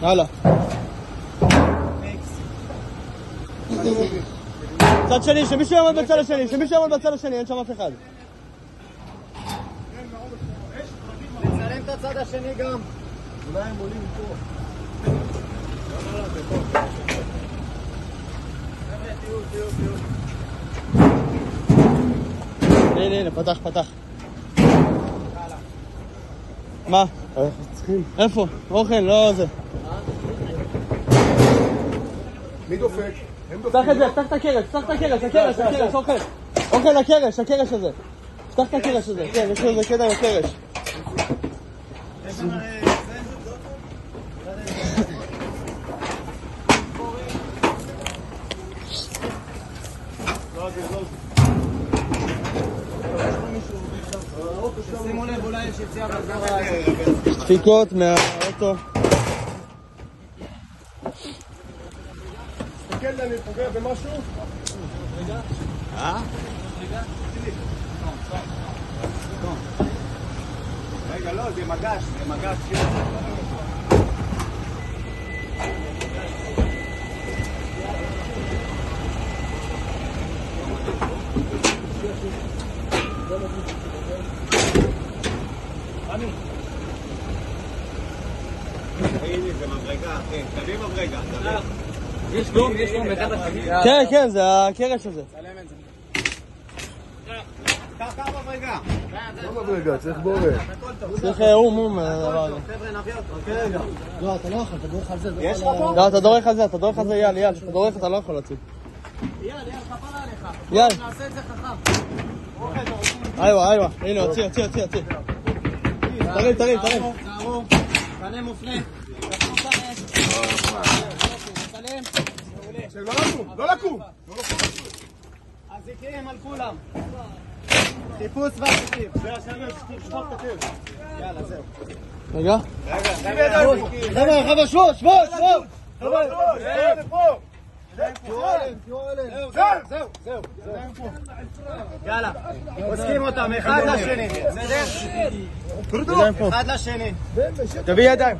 יאללה. צד שני, שמישהו יעמוד בצד השני, אין שם אף אחד. נצלם את הצד השני גם. אולי הם עולים פה. הנה, פתח. מה? איפה? אוכל, לא זה. מי דופק? פתח את זה, פתח את הקרש, אוכל לקרש הזה. פתח את הקרש הזה, כן, יש לו איזה קטע בקרש. שימו לב, אולי יש יציאה בזמן. דפיקות מהאוטו. תסתכל, אני פוגע במשהו? רגע. רגע, לא, זה מגש. הנה, זה מברגה, אחי. תביא מברגה. יש דום באחד השני. כן, זה הקרש הזה. קח מברגה. לא מברגה, צריך בורא. צריך הדבר הזה. חבר'ה, נביא אותו. רגע. לא, אתה לא יכול, אתה דורך על זה. יש לך פה? לא, אתה דורך על זה, יאל. אתה דורך, אתה לא יכול להציג. יאל, כפרה עליך. יאל. נעשה את זה חכם. איווה. הנה, הוציא. תרים. תערום. פנה מופנה. לא לקום. אזיקים על כולם. חיפוש ואזיקים. יאללה, זהו. רגע. חבר'ה, שבו. זהו. יאללה. עוסקים אותם, אחד לשני. בסדר? אחד לשני. תביא ידיים.